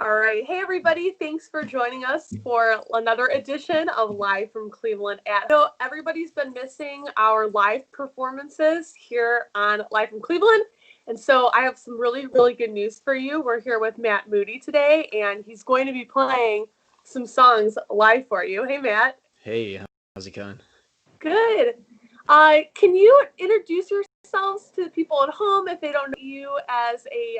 All right. Hey, everybody. Thanks for joining us for another edition of Live from Cleveland. So everybody's been missing our live performances here on Live from Cleveland. And so I have some really, really good news for you. We're here with Matt Moody today, and he's going to be playing some songs live for you. Hey, Matt. Hey, how's it going? Good. Can you introduce yourselves to the people at home if they don't know you as a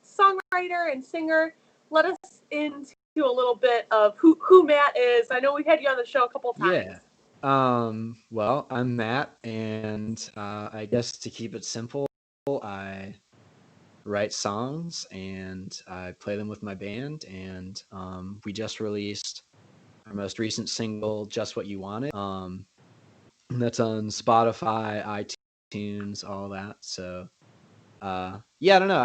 songwriter and singer? Let us into a little bit of who Matt is. I know we've had you on the show a couple times. Yeah. Well, I'm Matt, and I guess to keep it simple, I write songs and I play them with my band, and we just released our most recent single, Just What You Wanted. That's on Spotify, iTunes, all that. So, yeah, I don't know.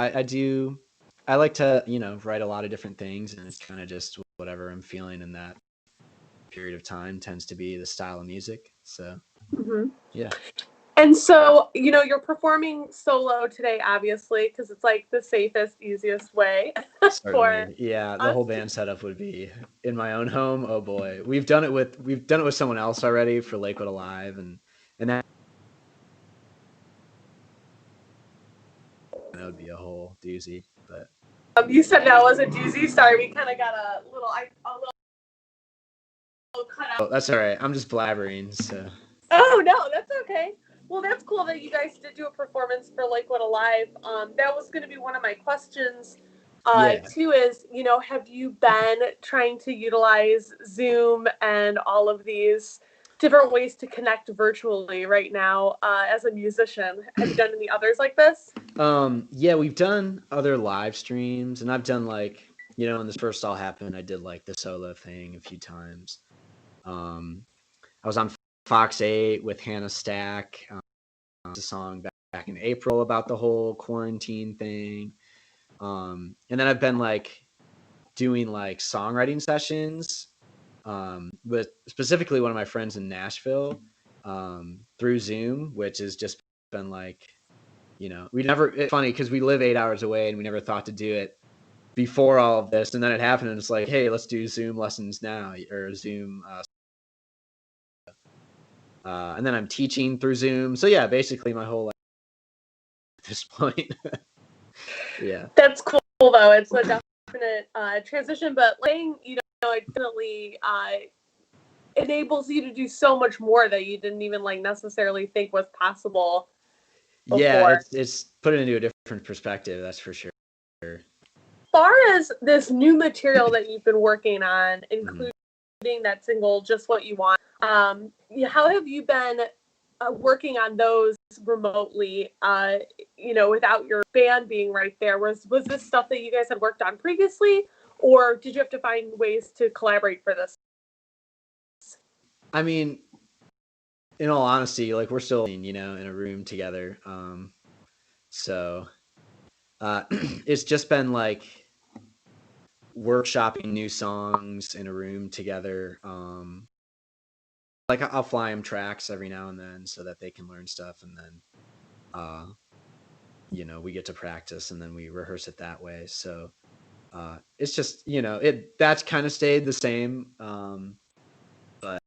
I like to, write a lot of different things, and it's kind of just whatever I'm feeling in that period of time tends to be the style of music. So, yeah. And so, you're performing solo today, obviously, because it's like the safest, easiest way for Certainly. Yeah, the us. whole band setup would be in my own home. Oh boy. We've done it with someone else already for Lakewood Alive, and that would be a whole doozy. But You said that was a doozy. Sorry, we kind of got a little cut out. that's all right. I'm just blabbering. So Oh, no, that's okay. Well, that's cool that you guys did do a performance for Lakewood Alive. That was going to be one of my questions, yeah. too, is, have you been trying to utilize Zoom and all of these different ways to connect virtually right now as a musician? Have you done any others like this? Yeah, we've done other live streams, and I've done when this first all happened, I did like the solo thing a few times. I was on Fox 8 with Hannah Stack. A song back in April about the whole quarantine thing. And then I've been doing songwriting sessions with specifically one of my friends in Nashville through Zoom, which has just been it's funny because we live 8 hours away and we never thought to do it before all of this. And then it happened and it's like, hey, let's do Zoom lessons now, or Zoom. And then I'm teaching through Zoom. So yeah, basically my whole life at this point. Yeah. That's cool, though. It's a definite transition, but it definitely enables you to do so much more that you didn't even necessarily think was possible before. Yeah, it's put it into a different perspective, that's for sure. As far as this new material that you've been working on, including that single, Just What You Want, how have you been working on those remotely, without your band being right there? Was this stuff that you guys had worked on previously, or did you have to find ways to collaborate for this? I mean, in all honesty, we're still, in a room together. So it's just been workshopping new songs in a room together. I'll fly them tracks every now and then so that they can learn stuff, and then we get to practice and then we rehearse it that way. So it's just that's kind of stayed the same, but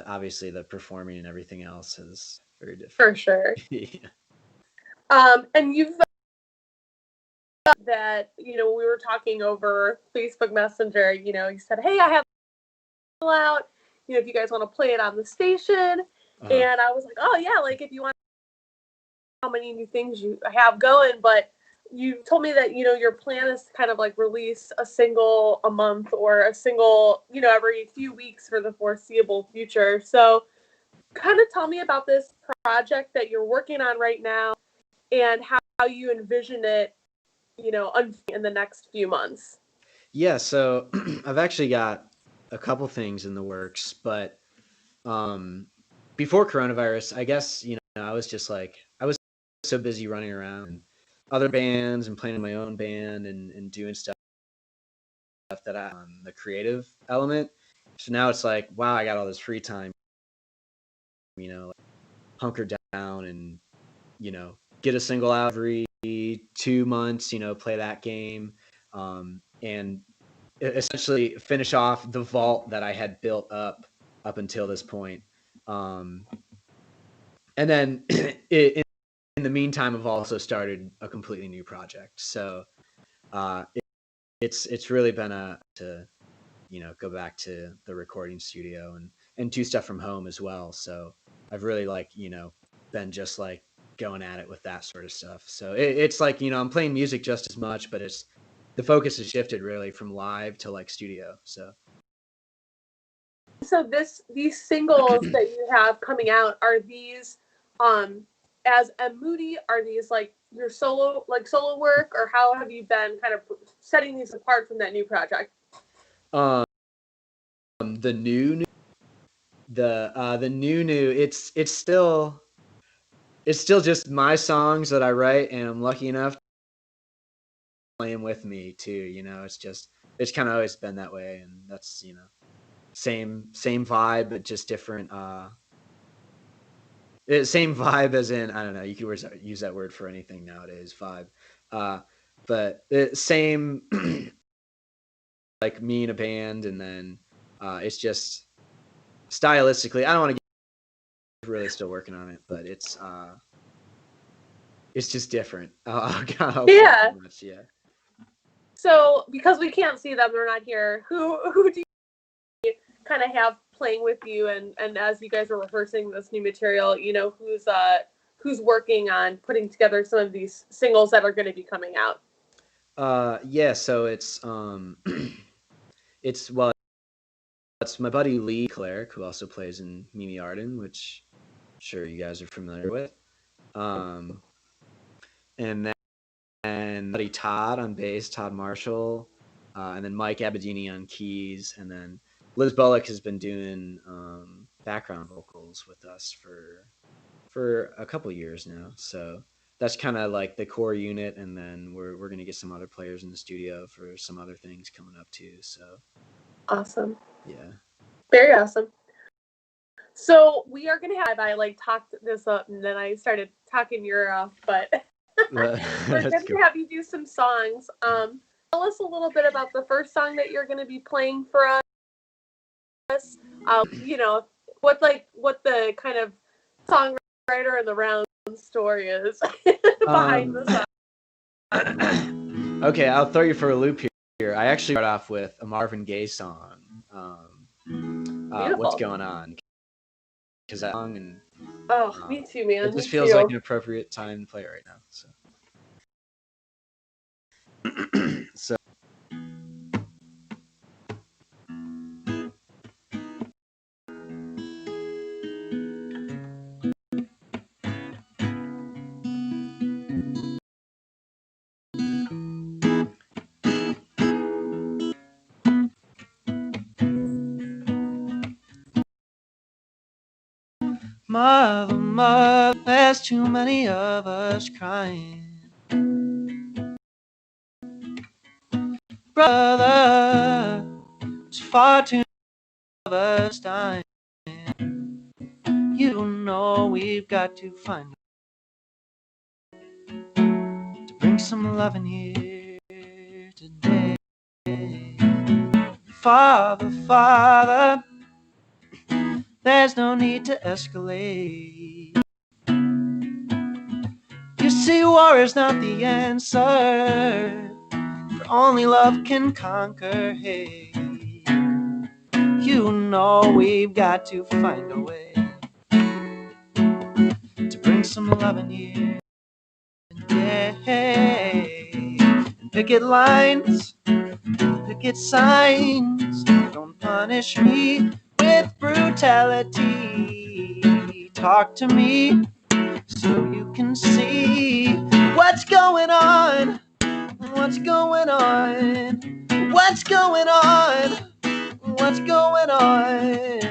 obviously the performing and everything else is very different. For sure. Yeah. And you've that we were talking over Facebook Messenger. You said, hey, I have out, if you guys want to play it on the station. And I was like, oh yeah, if you want, how many new things you have going. But you told me that your plan is to kind of release a single a month, or a single every few weeks for the foreseeable future. So kind of tell me about this project that you're working on right now and how you envision it in the next few months. Yeah, so I've actually got a couple things in the works, but before coronavirus, I guess, I was just I was so busy running around and other bands and playing in my own band and doing stuff that the creative element. So now it's wow, I got all this free time, hunker down and, get a single out every 2 months, play that game. and essentially finish off the vault that I had built up until this point. And then in the meantime, I've also started a completely new project. So it's really been to go back to the recording studio and do stuff from home as well. So I've really been just like going at it with that sort of stuff. So it's like, I'm playing music just as much, but the focus has shifted really from live to like studio. So these singles that you have coming out, are these as M. Moody, are these like your solo work, or how have you been kind of setting these apart from that new project? The new it's still just my songs that I write, and I'm lucky enough to play them with me too. It's kind of always been that way, and that's same vibe, but just different. Same vibe as in, I don't know. You could use that word for anything nowadays, vibe. But same like me in a band, and then it's just stylistically. I don't want to get really still working on it, but it's just different. Yeah. Much, yeah. So because we can't see them, they're not here. Who do you kind of have playing with you, and as you guys are rehearsing this new material, who's working on putting together some of these singles that are going to be coming out? Yeah, so it's it's my buddy Lee Cleric, who also plays in Mimi Arden, which I'm sure you guys are familiar with. And then buddy Todd on bass, Todd Marshall, and then Mike Abadini on keys, and then Liz Bullock has been doing background vocals with us for a couple years now. So that's kind of like the core unit, and then we're gonna get some other players in the studio for some other things coming up too. So awesome. Yeah. Very awesome. So we are gonna have I talked this up and then I started talking your ear off, but we're gonna have you do some songs. Tell us a little bit about the first song that you're gonna be playing for us. What the kind of songwriter and the round story is behind the song. Okay, I'll throw you for a loop here. I actually start off with a Marvin Gaye song. What's Going On? Because that song and me too, man. It just feels like an appropriate time to play it right now. So Mother, mother, there's too many of us crying. Brother, it's far too many of us dying. You know we've got to find to bring some love in here today. Father, Father, there's no need to escalate. You see, war is not the answer, for only love can conquer hate. You know we've got to find a way to bring some love in here. Yeah. And picket lines, picket signs, don't punish me with brutality. Talk to me so you can see what's going on, what's going on, what's going on, what's going on.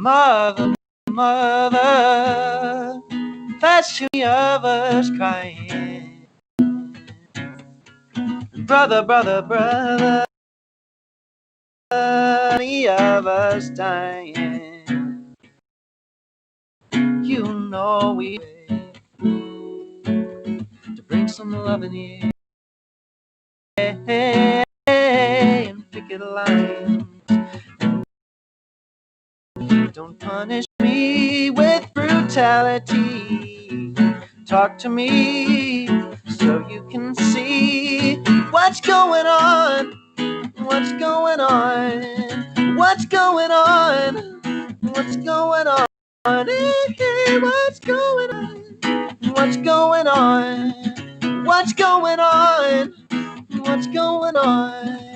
Mother, mother, that's too many of us crying. Brother, brother, brother, many of us dying. You know we to bring some love in here and picket lines. Don't punish me with brutality. Talk to me so you can see what's going on. What's going on? What's going on? What's going on? Hey, what's going on? What's going on? What's going on? What's going on?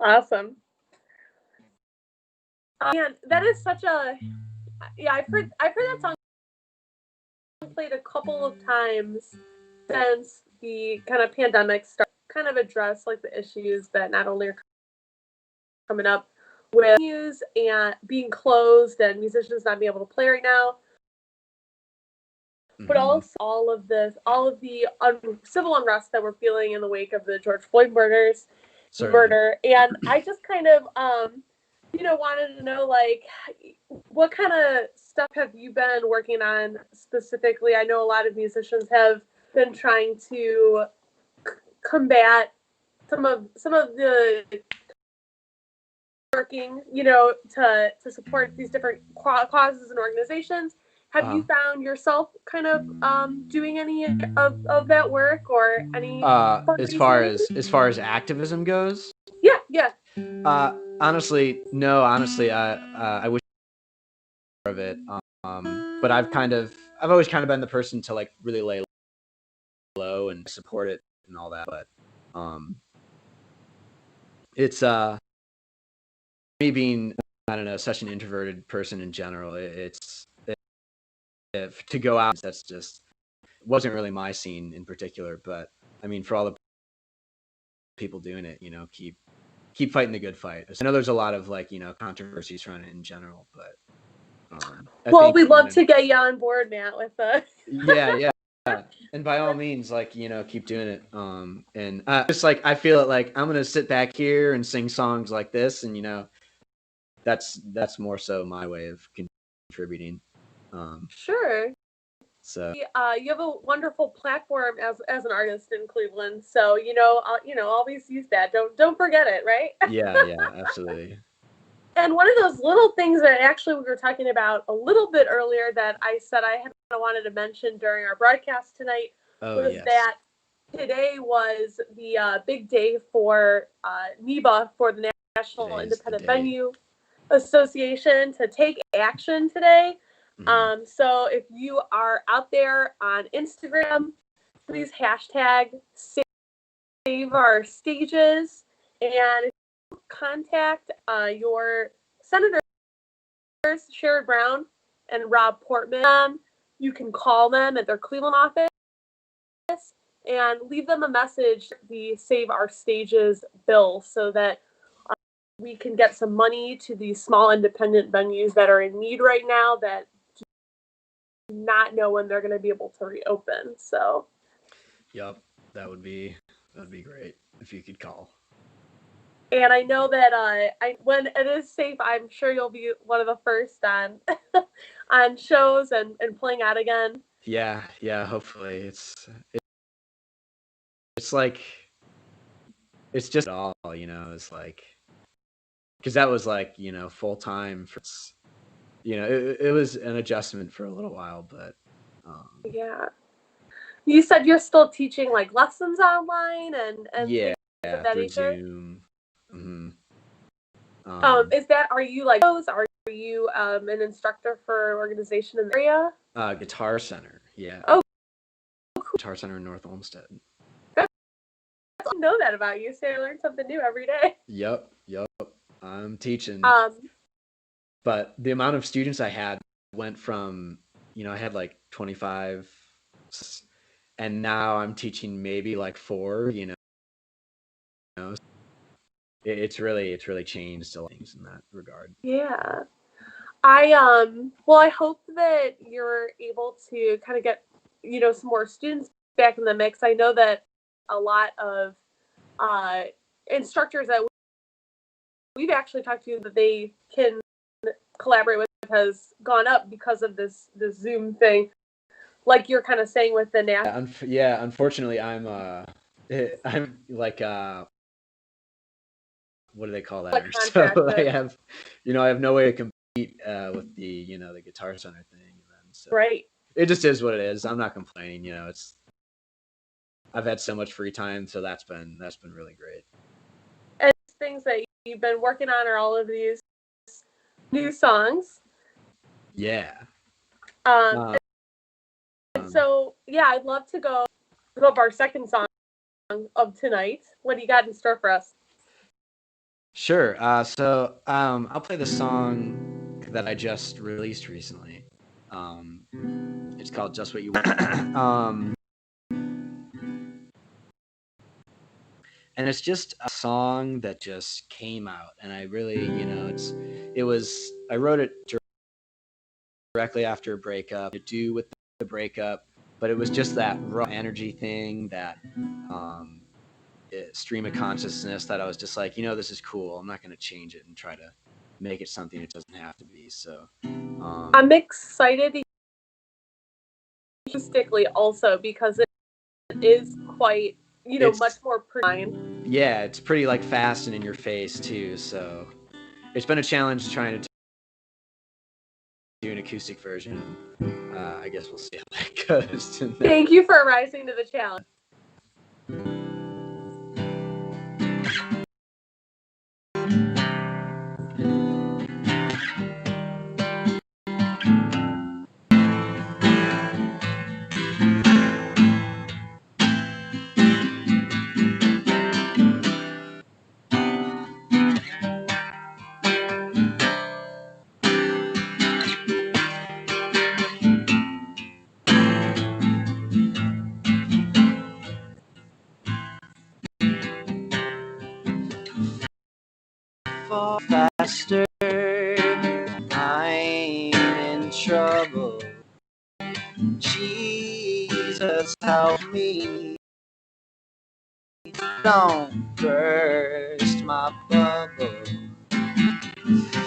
Awesome. Man, that is such a I've heard that song played a couple of times since the kind of pandemic started. Kind of address like the issues that not only are coming up with venues and being closed and musicians not being able to play right now, but also all of the civil unrest that we're feeling in the wake of the George Floyd murder. And I just kind of wanted to know, like, what kind of stuff have you been working on specifically? I know a lot of musicians have been trying to combat some of the working, to support these different causes and organizations. Have you found yourself kind of doing any of that work or any as far as activism goes? Yeah. Honestly, no. Honestly, I wish more of it. But I've always kind of been the person to like really lay low and support it and all that. But it's me being, I don't know, such an introverted person in general. If to go out, that's just wasn't really my scene in particular. But I mean, for all the people doing it, keep fighting the good fight. I know there's a lot of like controversies around it in general, but we'd love to get you on board, Matt, with the yeah, and by all means, like keep doing it. And just like I feel it, like I'm gonna sit back here and sing songs like this, and that's more so my way of contributing. Sure. So you have a wonderful platform as an artist in Cleveland, so always use that. Don't forget it, right? yeah, absolutely. And one of those little things that actually we were talking about a little bit earlier that I said I wanted to mention during our broadcast tonight was that today was the big day for NEBA, for the National Independent Venue Association, to take action today. So if you are out there on Instagram, please hashtag Save Our Stages, and if you contact your senators, Sherrod Brown and Rob Portman, you can call them at their Cleveland office and leave them a message, the Save Our Stages bill, so that we can get some money to these small independent venues that are in need right now, that do not know when they're going to be able to reopen. So yep, that would be great if you could call. And I know that when it is safe, I'm sure you'll be one of the first on on shows and playing out again. Yeah, hopefully. It's like, it's just all, it's like, because that was like, full time for, it was an adjustment for a little while, but yeah. You said you're still teaching like lessons online and yeah, things of that through nature? Zoom. Are you like those? Are you an instructor for an organization in the area? Guitar Center, yeah. Oh, cool. Guitar Center in North Olmsted. I don't know that about you, so I learn something new every day. Yep. I'm teaching. But the amount of students I had went from, I had like 25, and now I'm teaching maybe like 4, It's really changed a lot of things in that regard. Yeah. I hope that you're able to kind of get, some more students back in the mix. I know that a lot of instructors that we've actually talked to that they can collaborate with has gone up because of this Zoom thing. Like you're kind of saying with the national. Yeah, unfortunately, I'm like what do they call that? So I have no way to compete with the the Guitar Center thing. So right. It just is what it is. I'm not complaining. I've had so much free time, so that's been really great. And things that you've been working on are all of these new songs. Yeah. So yeah, I'd love to go up our second song of tonight. What do you got in store for us? Sure. So I'll play the song that I just released recently. It's called "Just What You Want." And it's just a song that just came out, and I really, I wrote it directly after a breakup, to do with the breakup, but it was just that raw energy thing, that stream of consciousness that I was just like, this is cool. I'm not going to change it and try to make it something it doesn't have to be. So I'm excited acoustically also because it is quite, much more pretty. Yeah, it's pretty like fast and in your face too. So it's been a challenge trying to do an acoustic version. I guess we'll see how that goes. Thank you for rising to the challenge. Faster, I'm in trouble. Jesus, help me. Don't burst my bubble.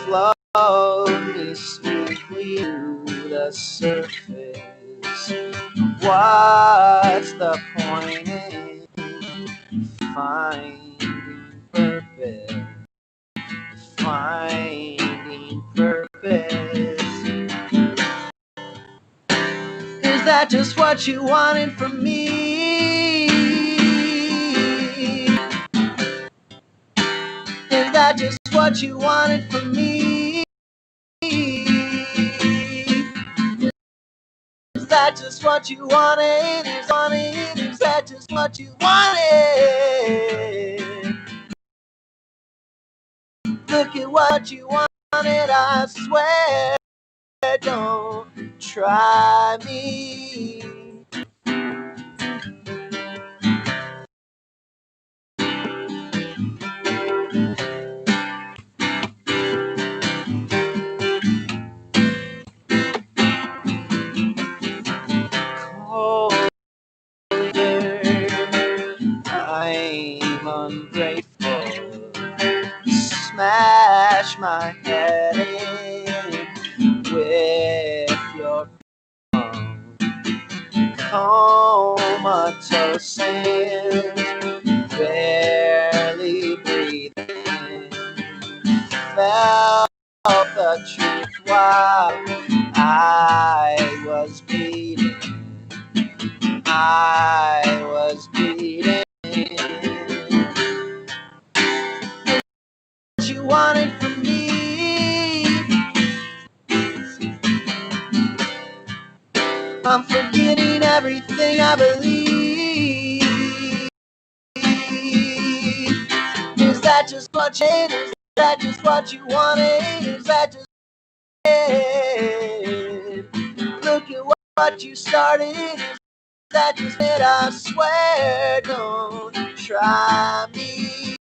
Float me sweetly to the surface. What's the point in finding purpose? Finding purpose. Is that just what you wanted from me? Is that just what you wanted from me? Is that just what you wanted? Is that just what you wanted? Look at what you wanted, I swear. Don't try me. Colder, I'm ungrateful. Smash my head in with your phone. Comatose and barely breathing. Felt the truth while I was bleeding. I was bleeding. What you wanted from me? I'm forgetting everything I believe. Is that just what you did? Is that just what you wanted? Is that just it? Look at what you started. Is that just it? I swear, don't try me.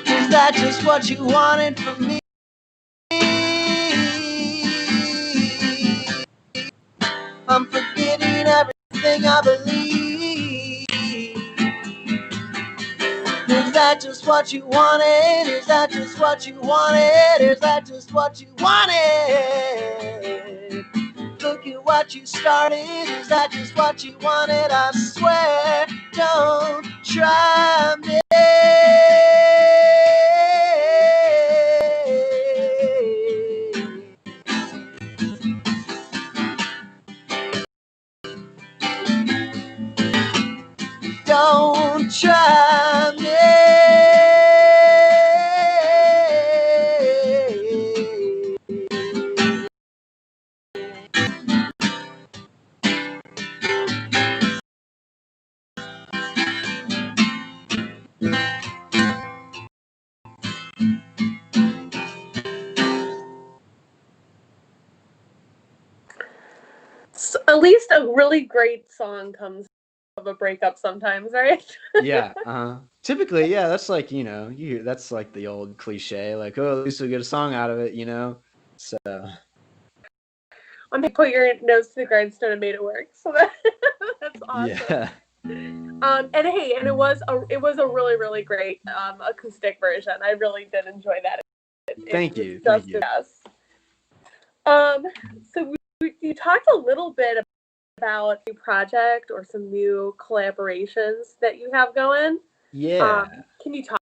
Is that just what you wanted from me? I'm forgetting everything I believe. Is that just what you wanted? Is that just what you wanted? Is that just what you wanted? Look at what you started. Is that just what you wanted? I swear, don't try me. Don't try me. So at least a really great song comes of a breakup sometimes, right? Yeah. Typically, yeah, that's like, that's like the old cliche, like, oh, at least we get a song out of it, So I'm gonna put your nose to the grindstone and made it work. So that's awesome. yeah. And hey, and it was a really, really great acoustic version. I really did enjoy that. Thank you. Just yes. So you talked a little bit about a new project or some new collaborations that you have going. Yeah. Can you talk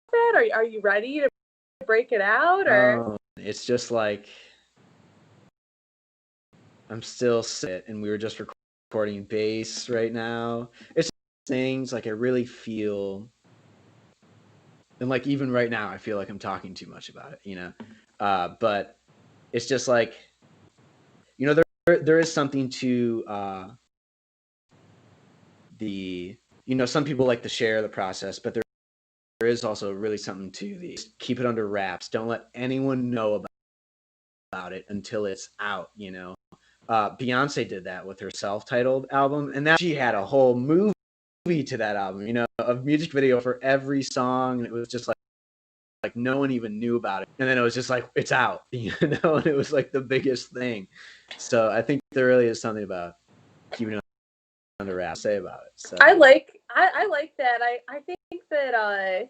about it? Are you ready to break it out, or? It's just like I'm still sit, and we were just recording bass right now. It's things like I really feel, and like even right now, I feel like I'm talking too much about it, but it's just like, there is something to the, some people like to share the process, but there is also really something to the keep it under wraps. Don't let anyone know about it until it's out, Beyonce did that with her self-titled album, and that she had a whole movie to that album, a music video for every song, and it was just like no one even knew about it, and then it was just like it's out, and it was like the biggest thing. So I think there really is something about keeping it under wraps. Say about it. So I like that. I think that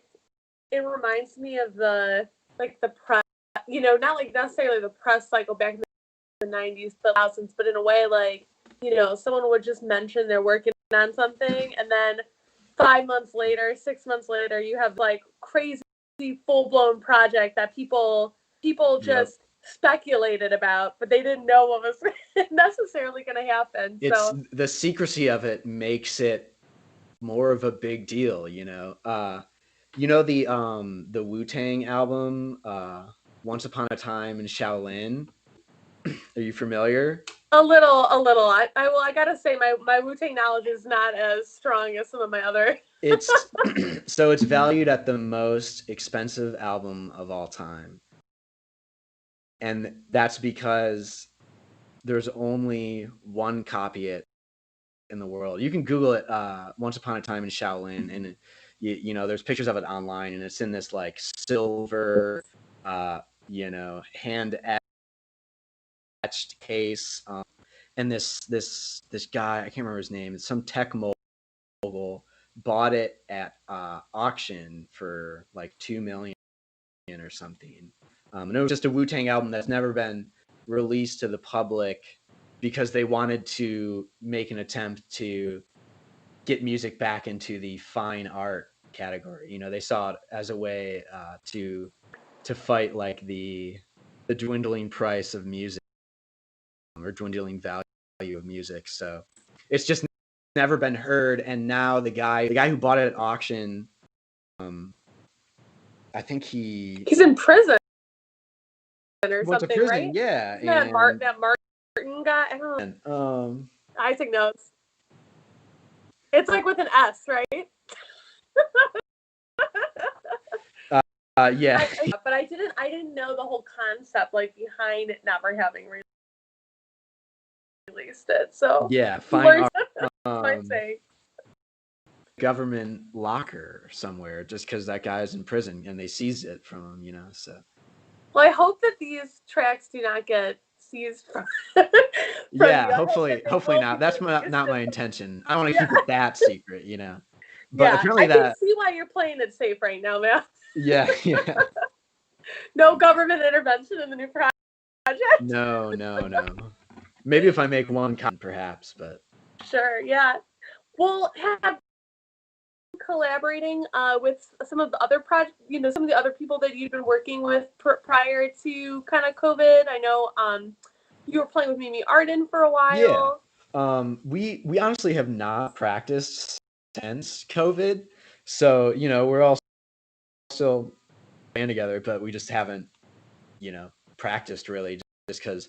it reminds me of the press, not like necessarily the press cycle back in the 90s, but 2000s, but in a way, like, someone would just mention they're working on something, and then 5 months later, 6 months later, you have like crazy full-blown project that people just speculated about, but they didn't know what was necessarily going to happen. It's the secrecy of it makes it more of a big deal, the Wu-Tang album, Once Upon a Time in Shaolin. Are you familiar? A little. I gotta say my Wu-Tang knowledge is not as strong as some of my other. It's so it's valued at the most expensive album of all time, and that's because there's only one copy it in the world. You can Google it, Once Upon a Time in Shaolin, and there's pictures of it online, and it's in this like silver, hand etched case, and this guy, I can't remember his name, it's some tech mogul, bought it at auction for like $2 million or something, and it was just a Wu-Tang album that's never been released to the public because they wanted to make an attempt to get music back into the fine art category. They saw it as a way to fight like the dwindling price of music or dwindling value of music. So it's just never been heard. And now the guy who bought it at auction, I think he's in prison or went to something, prison. right? Yeah, That Martin guy. I don't know. Isaac knows. It's like with an S, right? Yeah. But I didn't know the whole concept like behind it never having released it. So yeah, find government locker somewhere just because that guy's in prison and they seized it from him, so. Well, I hope that these tracks do not get seized from yeah, you. hopefully not. That's not my intention. I want to keep it that secret, But yeah, apparently I can see why you're playing it safe right now, man. Yeah. No government intervention in the new project. No. Maybe if I make one cut, perhaps, but. Sure, yeah. Well, have collaborating with some of the other projects, some of the other people that you've been working with prior to kind of COVID. I know you were playing with Mimi Arden for a while. Yeah. We honestly have not practiced since COVID. So, we're all still playing together, but we just haven't, practiced really just because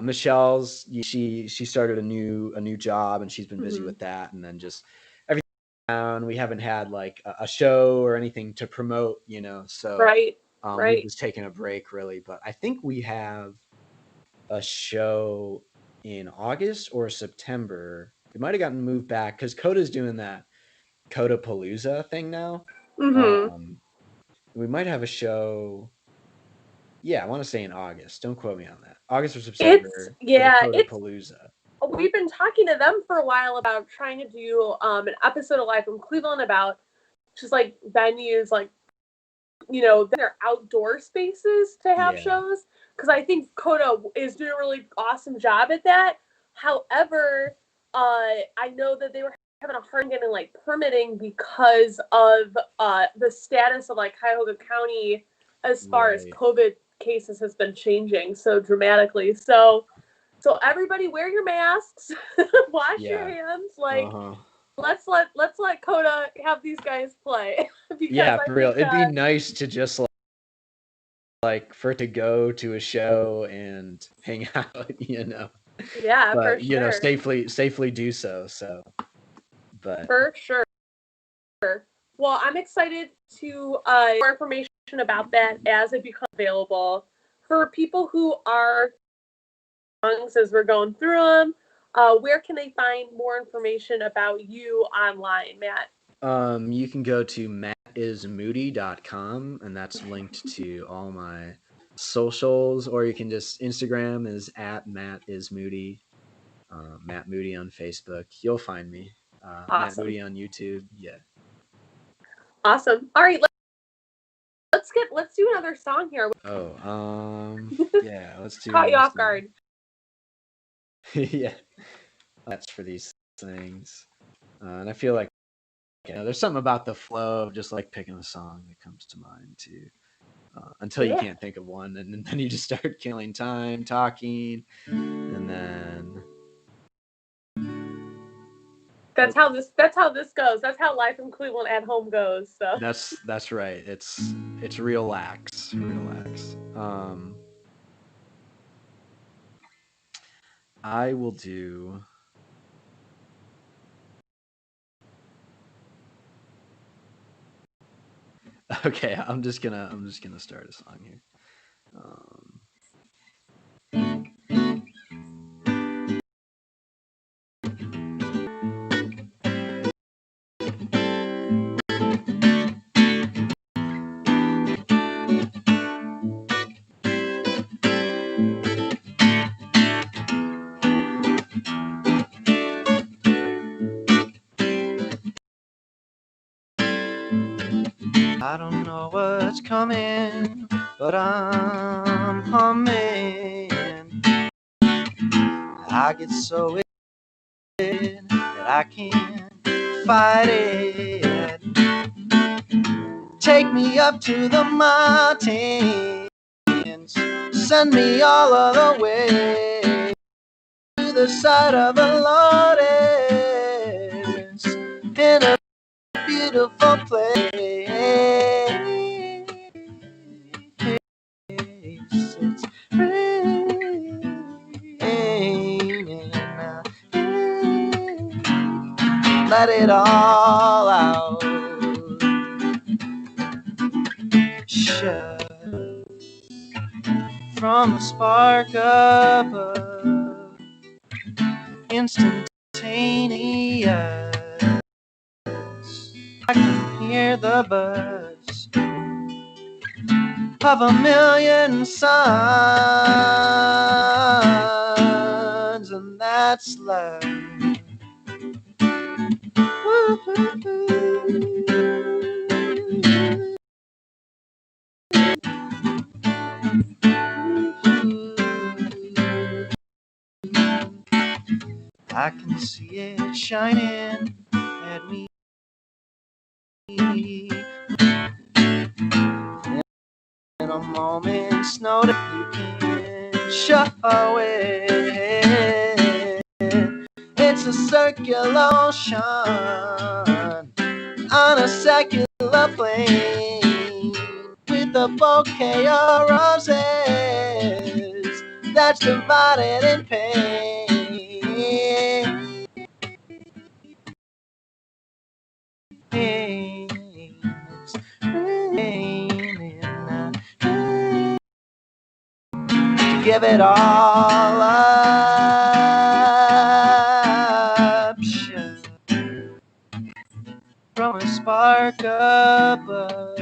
Michelle's, she started a new job and she's been busy with that. And then just everything down, we haven't had like a show or anything to promote, so right. We've just taken a break really, but I think we have a show in August or September. It might have gotten moved back because Coda's doing that Coda-palooza thing now. We might have a show. Yeah, I want to say in August. Don't quote me on that. August or September. Coda-palooza. We've been talking to them for a while about trying to do an episode of Live from Cleveland about just like venues, like their outdoor spaces to have shows. Because I think Coda is doing a really awesome job at that. However, I know that they were having a hard time getting like permitting because of the status of like Cuyahoga County as far as COVID cases has been changing so dramatically. So everybody wear your masks, wash your hands, like let's let Coda have these guys play. Yeah, for real. It'd be nice to just like for it to go to a show and hang out, Yeah, but for sure. safely do so. But for sure. Well, I'm excited to more information about that as it becomes available for people who are as we're going through them. Where can they find more information about you online, Matt? You can go to mattismoody.com and that's linked to all my socials, or you can just Instagram is @mattismoody, Matt Moody on Facebook. You'll find me. Awesome. Matt Moody on YouTube. Yeah. Awesome. All right, let's do another song here. Yeah, let's do. Caught you off guard. Yeah, that's for these things, and I feel like there's something about the flow of just like picking a song that comes to mind too, until you can't think of one, and then you just start killing time talking, and then that's how this goes. That's how Live from Cleveland at home goes. So that's right. It's relax. I will do. Okay, I'm just gonna start a song here. I don't know what's coming, but I'm humming. I get so excited that I can't fight it. Take me up to the mountains, send me all of the way. the side of a lotus in a beautiful place. It's raining now. Let it all out. Shut from a spark above, instantaneous. I can hear the buzz of a million suns, and that's love. I can see it shining at me. In a moment's notice, you can show it. It's a circular ocean on a secular plane with a bouquet of roses that's divided in pain. It's raining now. Give it all up, shut from a spark above,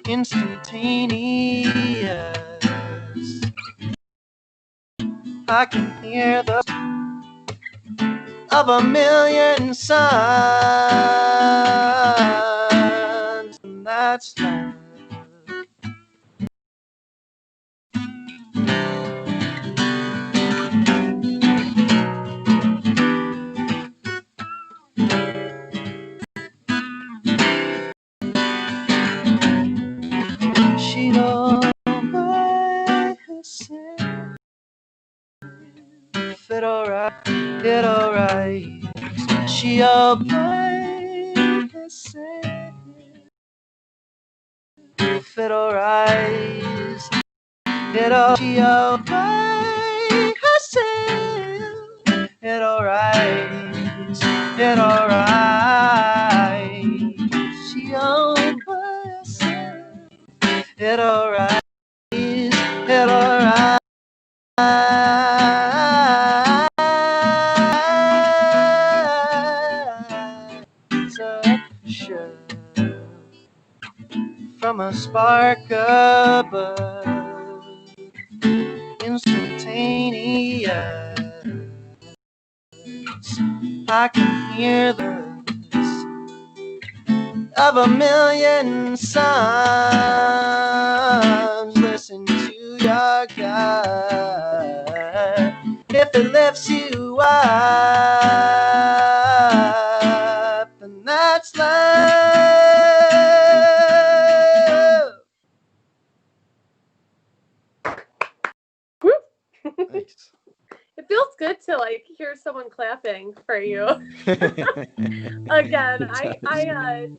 instantaneous. I can hear the of a million suns, and that's love. She don't buy herself. It alright, it alright. She all by herself. It alright. It all she all by herself. It alright. It alright. She all by herself. It alright. It alright. From a spark above, instantaneous. I can hear the of a million suns. Listen to your gut if it lifts you up, and that's love. Thanks. It feels good to like hear someone clapping for you. Again, I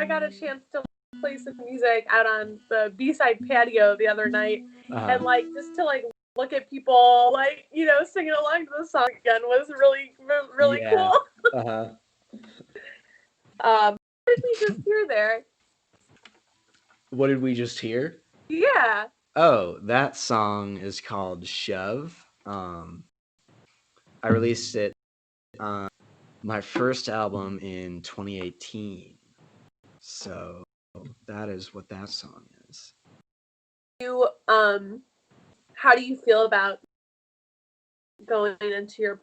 got a chance to play some music out on the B-side patio the other night, and like just to like look at people like singing along to the song again was really cool. What did we just hear there? What did we just hear? Yeah. Oh, that song is called Shove. I released it on my first album in 2018. So that is what that song is. You how do you feel about going into your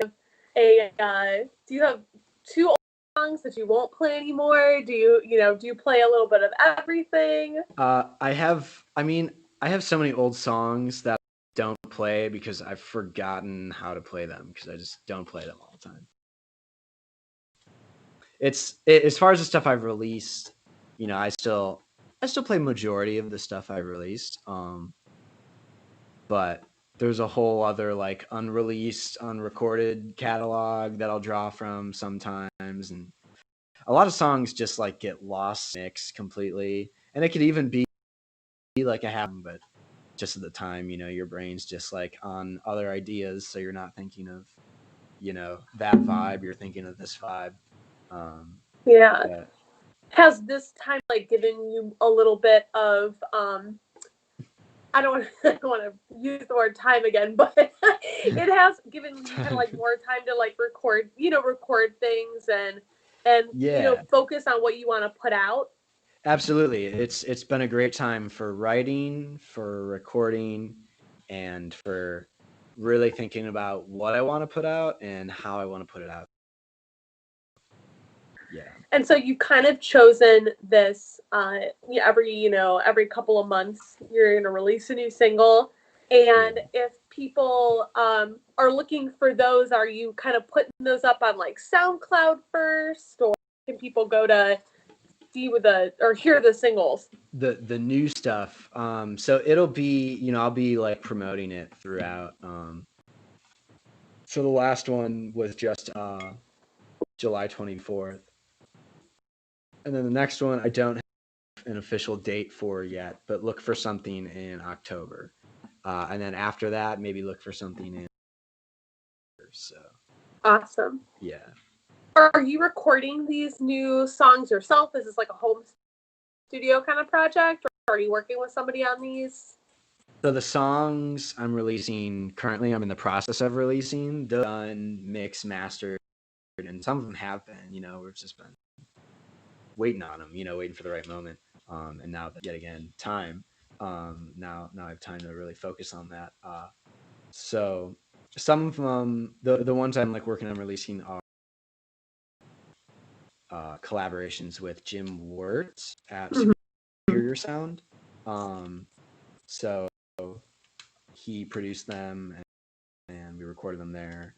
do you have two old songs that you won't play anymore? Do you play a little bit of everything? I have so many old songs that I don't play because I've forgotten how to play them because I just don't play them all the time. As far as the stuff I've released, I still play majority of the stuff I released. But there's a whole other like unreleased, unrecorded catalog that I'll draw from sometimes, and a lot of songs just like get lost mixed completely, and it could even be like a happen, but just at the time, your brain's just like on other ideas, so you're not thinking of that vibe, you're thinking of this vibe. Yeah. But Has this time like given you a little bit of I don't want to use the word time again, but it has given you kind of like more time to like record things and yeah, focus on what you want to put out. absolutely. It's been a great time for writing, for recording, and for really thinking about what I want to put out and how I want to put it out. Yeah. And so you kind of chosen this every couple of months you're going to release a new single. And if people are looking for those, are you kind of putting those up on like SoundCloud first, or can people go to hear the singles? The new stuff. So it'll be, I'll be like promoting it throughout. So the last one was just July 24th. And then the next one I don't have an official date for yet, but look for something in October. And then after that, maybe look for something in. So Awesome. yeah. Are you recording these new songs yourself? Is this like a home studio kind of project, or are you working with somebody on these? So the songs I'm releasing currently, I'm in the process of releasing. They're done, mixed, mastered, and some of them have been. We've just been waiting on them. Waiting for the right moment. And now yet again, time. Now I have time to really focus on that. So some of them, the ones I'm like working on releasing are collaborations with Jim Wirtz at Superior Sound. So he produced them and we recorded them there.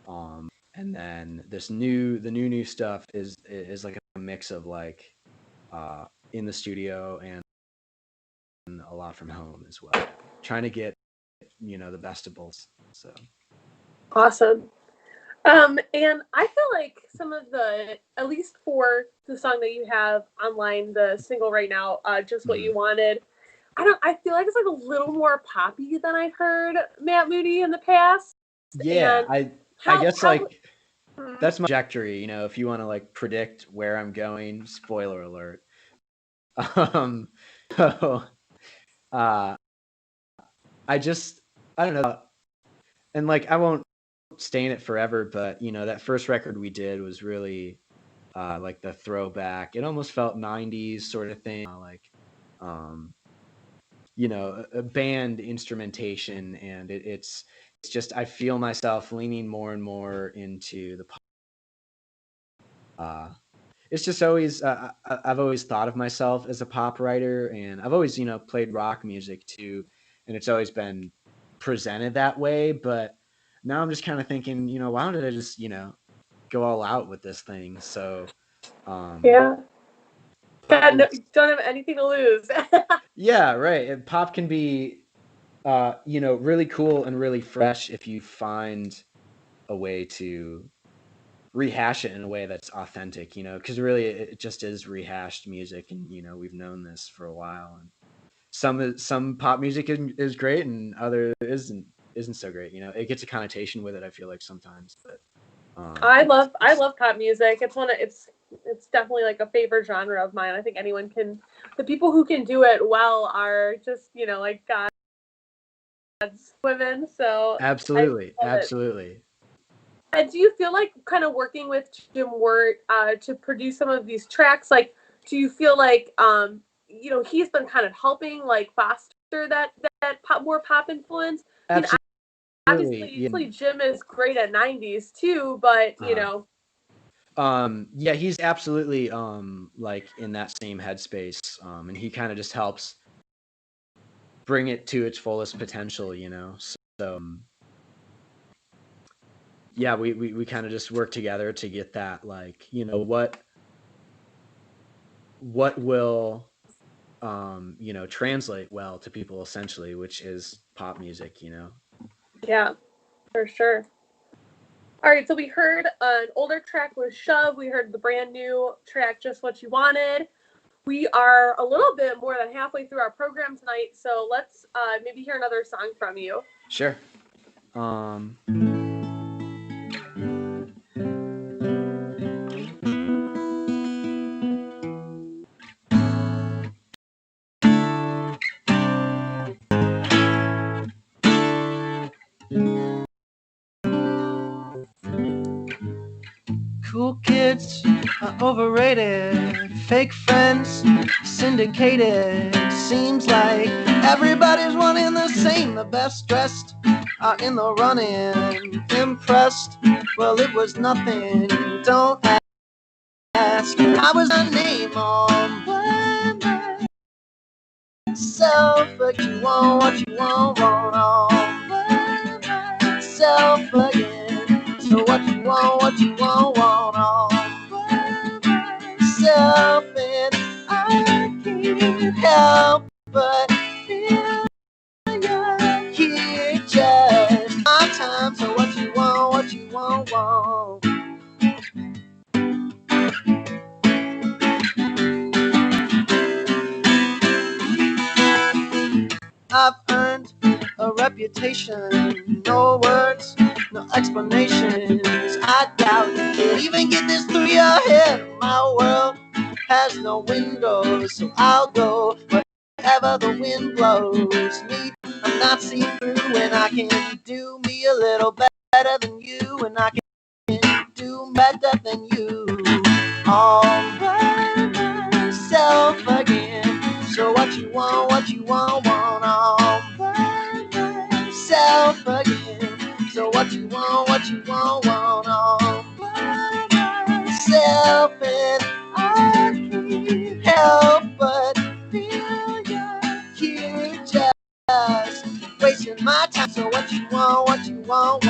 And then the new stuff is like a mix of like in the studio and a lot from home as well. Trying to get the best of both. So Awesome. And I feel like some of at least for the song that you have online, the single right now, Just What You Wanted, I feel like it's like a little more poppy than I've heard Matt Moody in the past. yeah, And I guess like that's my trajectory, if you want to like predict where I'm going, spoiler alert. So I don't know. And like I won't stay in it forever, but that first record we did was really like the throwback. It almost felt 90s sort of thing, like a band instrumentation, and it's just I feel myself leaning more and more into the it's just always I've always thought of myself as a pop writer, and I've always played rock music too, and it's always been presented that way. But now I'm just kind of thinking, why don't I just go all out with this thing? So yeah, don't have anything to lose. yeah, right. And pop can be really cool and really fresh if you find a way to rehash it in a way that's authentic, because really it just is rehashed music, and we've known this for a while. And some pop music is great, and other isn't so great. It gets a connotation with it, I feel like sometimes. But I love pop music. It's definitely like a favorite genre of mine. I think the people who can do it well are just like God's women. So absolutely, I love it. absolutely. And do you feel like kind of working with Jim Wirt to produce some of these tracks? Like, do you feel like he's been kind of helping like foster that more pop influence? I mean, Absolutely. obviously Jim is great at '90s too, but yeah, he's absolutely like in that same headspace, and he kind of just helps bring it to its fullest potential. So yeah, we kind of just work together to get that, like, what will translate well to people, essentially, which is pop music. Yeah, for sure. All right, so we heard an older track with Shove. We heard the brand new track, Just What You Wanted. We are a little bit more than halfway through our program tonight, so let's maybe hear another song from you. Sure. Cool kids are overrated, fake friends syndicated. Seems like everybody's wanting the same. The best dressed are in the running. Impressed? Well, it was nothing. Don't ask. I was a name on myself, but you want what you want on myself again. So what you want on myself, and I can't help but feel you're here just my time. So what you want. I've earned a reputation, no words, no explanations. I doubt you can even get this through your head. My world has no windows, so I'll go wherever the wind blows me. I'm not see-through, and I can do me a little better than you, and I can do better than you. All by myself again. So what you want all by myself again. So what you want all by myself, and I can't help but feel you're here just wasting my time. So what you want. What you want.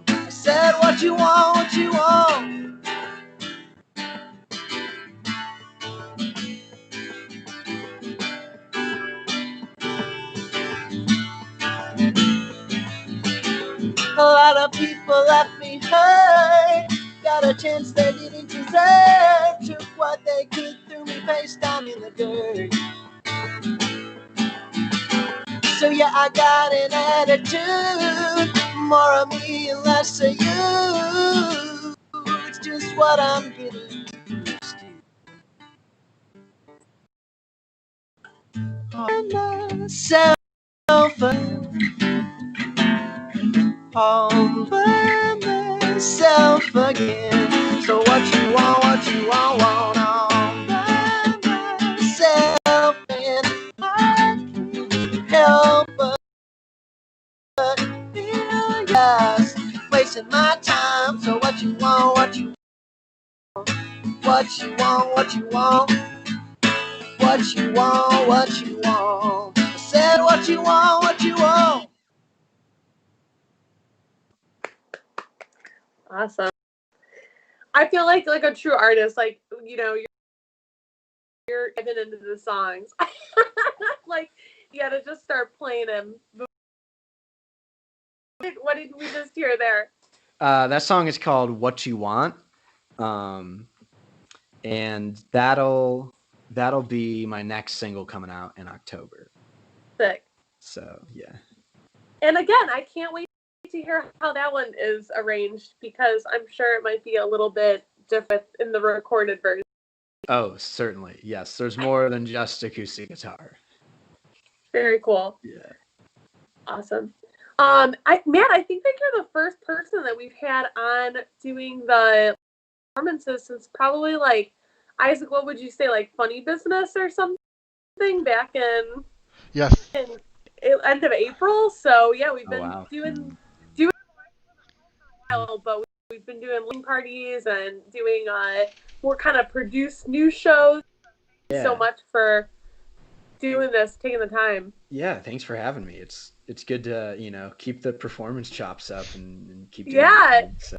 I said what you want. A lot of people left me hurt. Got a chance they didn't deserve. Took what they could, threw me face down in the dirt. So yeah, I got an attitude. More of me and less of you. It's just what I'm getting used to. Myself all by myself again. So what you want all by myself, and I can't help but feel yes, wasting my time. So what you want. I said what you want. Awesome. I feel like a true artist, like, you know, you're diving into the songs. Like, you gotta just start playing them. What did we just hear there? That song is called What You Want. And that'll be my next single coming out in October. Sick. So, yeah. And again, I can't wait to hear how that one is arranged, because I'm sure it might be a little bit different in the recorded version. Oh, certainly. Yes, there's more than just acoustic guitar. Very cool. Yeah. Awesome. Matt, I think that you're the first person that we've had on doing the performances since probably, like, Isaac, what would you say, like Funny Business or something back in end of April? So yeah, we've been doing for a while, but we've been doing listening parties and doing more kind of produced new shows. Yeah. So much for doing this, taking the time. Yeah, thanks for having me. It's good to, keep the performance chops up and keep doing Yeah. it. So.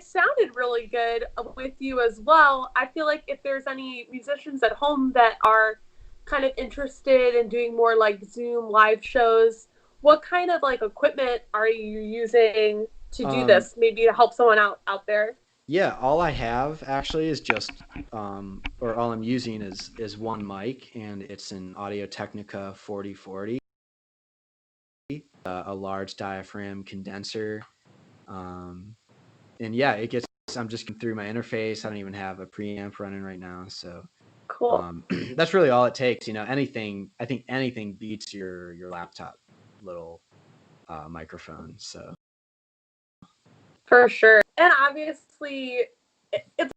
sounded really good with you as well. I feel like if there's any musicians at home that are kind of interested in doing more like Zoom live shows, what kind of like equipment are you using to do this? Maybe to help someone out there. Yeah, all I have actually is just, or all I'm using is one mic, and it's an Audio-Technica 4040, a large diaphragm condenser. And yeah, I'm just through my interface. I don't even have a preamp running right now. So Cool. That's really all it takes. I think anything beats your laptop little microphone. So For sure. And obviously, it's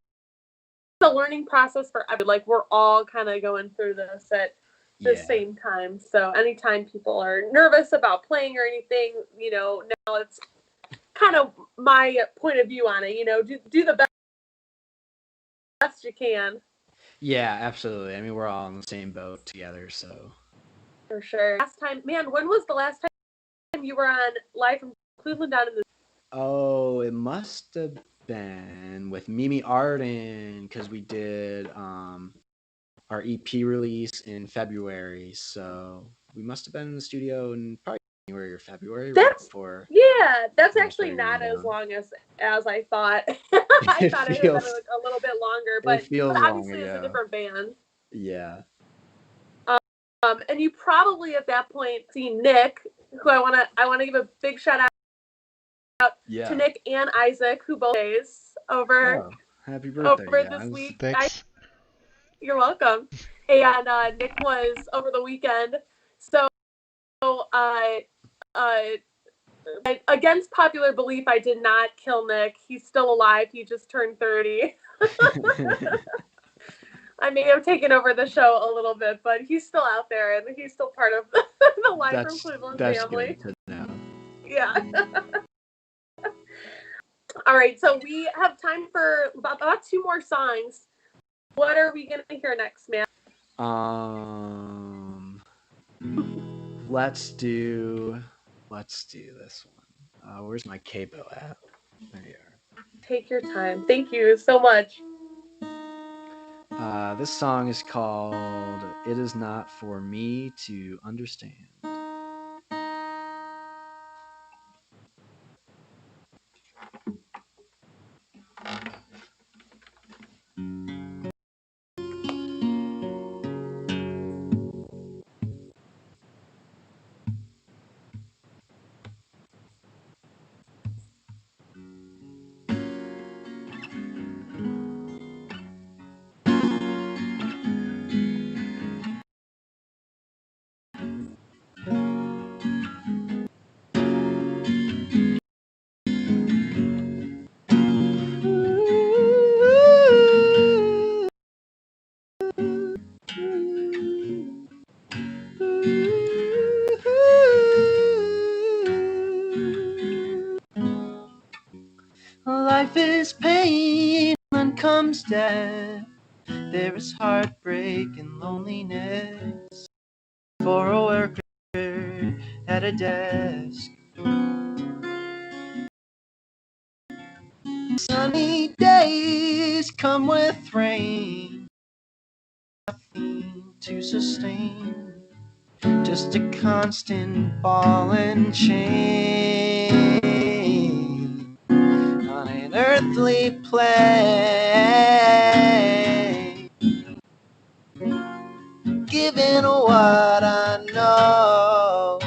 a learning process for everyone. Like, we're all kind of going through this at the same time. So anytime people are nervous about playing or anything, now it's kind of my point of view on it. Do the best you can. Yeah, absolutely. I mean, we're all in the same boat together. So For sure. Last time, man, when was the last time you were on live from Cleveland down in the... Oh, it must have been with Mimi Arden, because we did our EP release in February. So we must have been in the studio in probably January or February, right before. Yeah, that's actually not as long as I thought. I thought it had been like a little bit longer, but obviously it's a different band. Yeah. And you probably at that point see Nick, who I wanna give a big shout out to Nick and Isaac, who both days over. Happy birthday, over guys. this week. Thanks. You're welcome. And Nick was over the weekend, so against popular belief, I did not kill Nick. He's still alive. He just turned 30. I may have taken over the show a little bit, but he's still out there, and he's still part of the Live from Cleveland family. Good to know. Yeah. All right, so we have time for about 2 more songs. What are we going to hear next, Matt? Let's do this one. Where's my capo at? There you are. Take your time. Thank you so much. This song is called "It Is Not For Me to Understand." Life is pain, then comes death. There is heartbreak and loneliness for a worker at a desk. Sunny days come with rain, nothing to sustain, just a constant ball and chain on an earthly plane. Given what I know,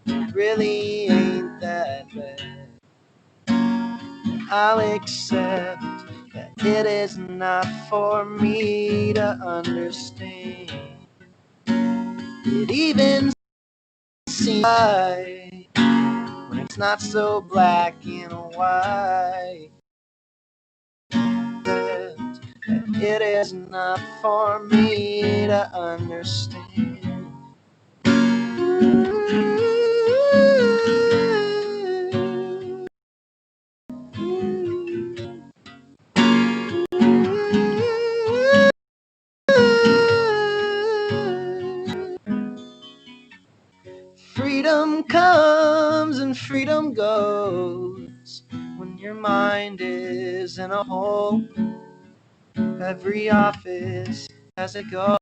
it really ain't that bad. I'll accept that it is not for me to understand. It even seems right when it's not so black and white. That it is not for me to understand. Freedom comes and freedom goes when your mind is in a hole. Every office has a ghost.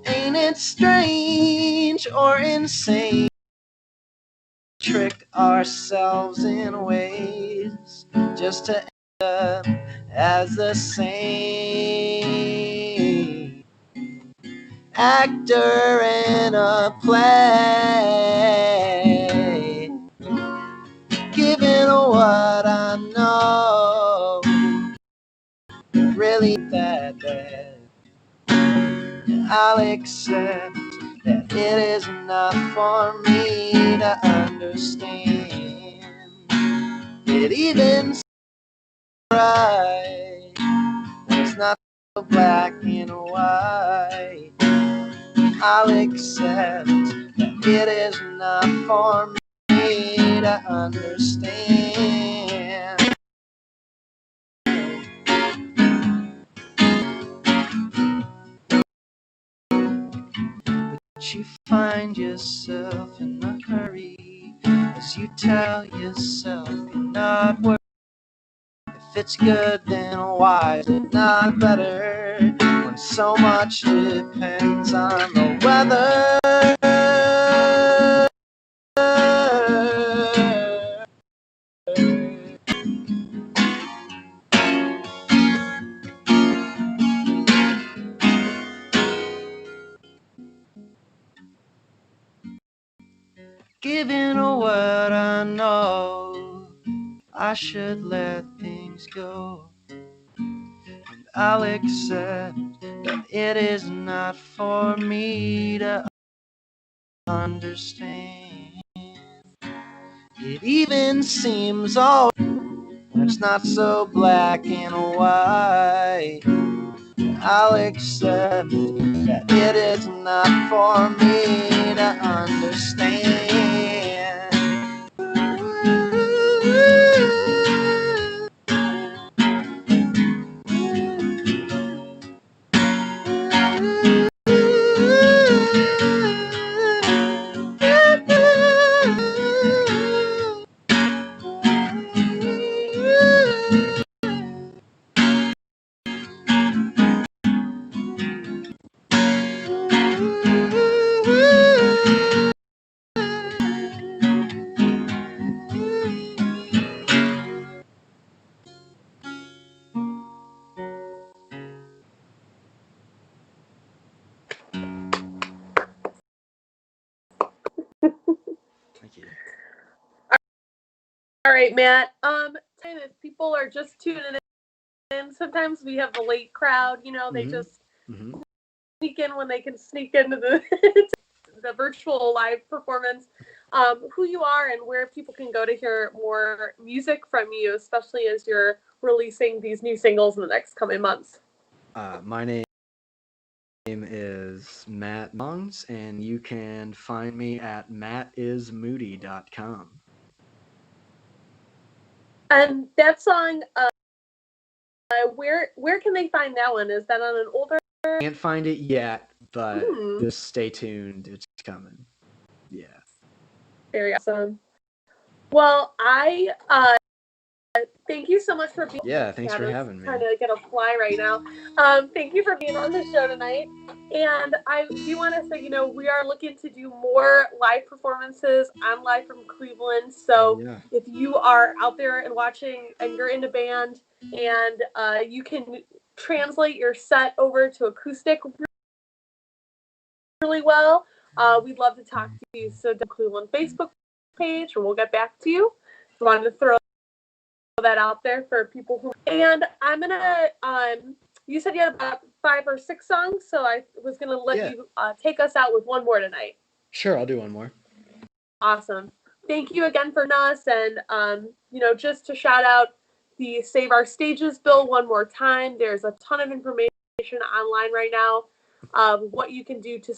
Ain't it strange or insane? Tricked ourselves in ways just to end up as the same actor in a play. Given what I know, really that bad. I'll accept that it is not for me to understand. It even seems right. It's not so black and white. I'll accept that it is not for me to understand. But you find yourself in a hurry as you tell yourself you're not worth. If it's good, then why is it not better? When so much depends on the weather. Given what I know, I should let things go. And I'll accept that it is not for me to understand. It even seems all when it's not so black and white. I'll accept that it is not for me to understand. Thank you. All right, Matt. If people are just tuning in, sometimes we have the late crowd. You know, they just sneak in when they can sneak into the the virtual live performance. Who you are and where people can go to hear more music from you, especially as you're releasing these new singles in the next coming months. My name is Matt Mongs, and you can find me at mattismoody.com. And that song, where can they find that one? Is that on an older? Can't find it yet, but just stay tuned. It's coming. Yeah. Very awesome. Well, I thank you so much for being. Yeah, thanks for having me. Trying to get a fly right now. Thank you for being on the show tonight. And I do want to say, you know, we are looking to do more live performances. I'm live from Cleveland, so if you are out there and watching, and you're in a band, and you can translate your set over to acoustic really well, we'd love to talk to you. So the Cleveland Facebook page, and we'll get back to you. I wanted to throw that out there for people who. And I'm gonna. You said you had about 5 or 6 songs, so I was gonna let you take us out with one more tonight. Sure, I'll do one more. Awesome. Thank you again for us, and you know, just to shout out the Save Our Stages bill one more time. There's a ton of information online right now of what you can do to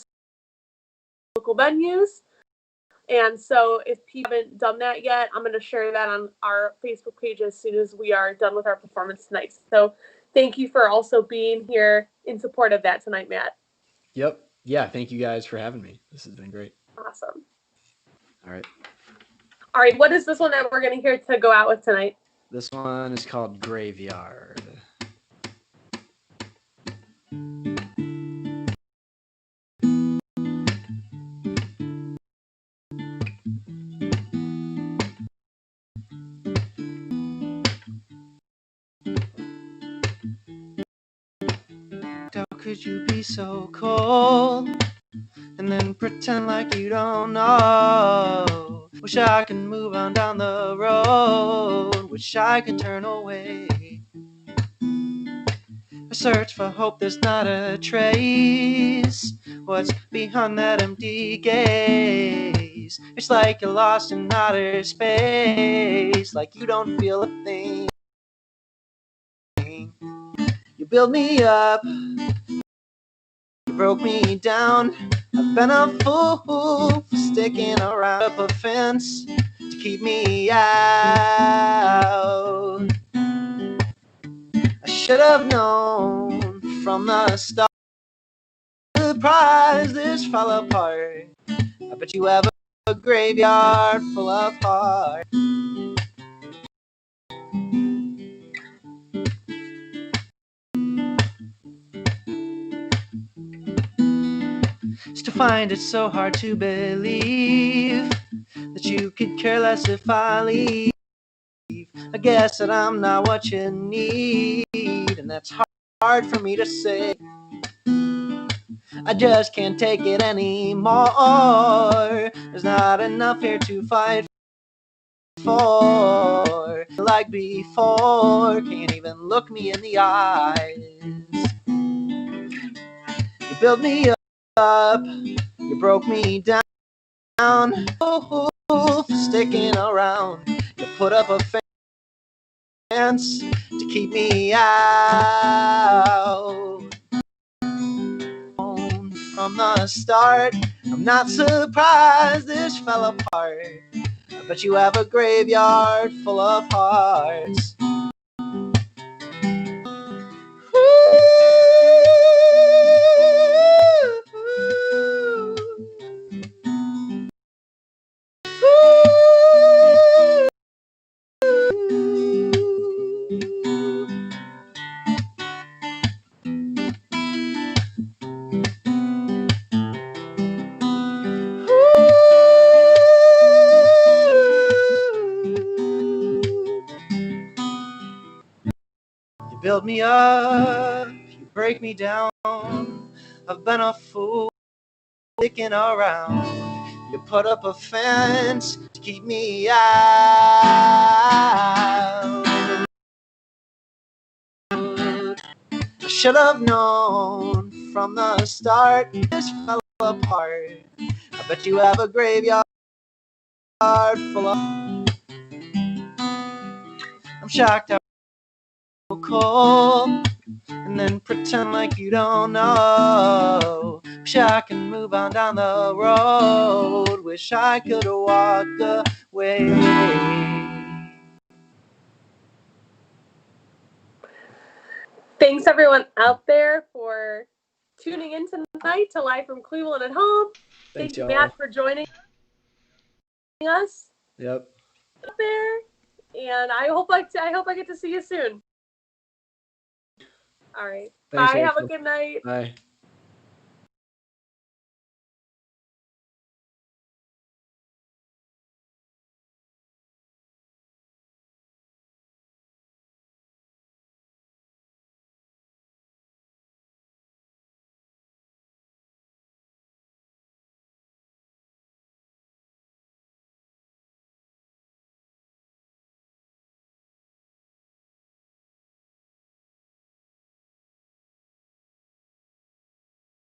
local venues. And so if people haven't done that yet, I'm going to share that on our Facebook page as soon as we are done with our performance tonight. So thank you for also being here in support of that tonight, Matt. Yep. Yeah, thank you guys for having me. This has been great. Awesome. All right. All right, what is this one that we're going to hear to go out with tonight? This one is called Graveyard. How could you be so cold and then pretend like you don't know? Wish I could move on down the road. Wish I could turn away. I search for hope, there's not a trace. What's behind that empty gaze? It's like you're lost in outer space, like you don't feel a thing. You build me up, you broke me down. I've been a fool for sticking around up a fence to keep me out. I should have known from the start. Surprised this fell apart. I bet you have a graveyard full of heart. Still find it so hard to believe that you could care less if I leave. I guess that I'm not what you need, and that's hard for me to say. I just can't take it anymore. There's not enough here to fight for. Like before, can't even look me in the eyes. You built me up, you broke me down. Oh, for sticking around. You put up a fence to keep me out. From the start, I'm not surprised this fell apart. I bet you have a graveyard full of hearts. You build me up, you break me down. I've been a fool sticking around. You put up a fence to keep me out. I should have known from the start this fell apart. I bet you have a graveyard full of. I'm shocked how cold, and then pretend like you don't know. Wish I could move on down the road. Wish I could walk away. Thanks everyone out there for tuning in tonight to Live from Cleveland at Home. Thanks, Thank you, y'all. Matt, for joining us Yep. out there. And I hope I get to see you soon. All right. Thanks, Bye. Have a Rachel. good night. Bye.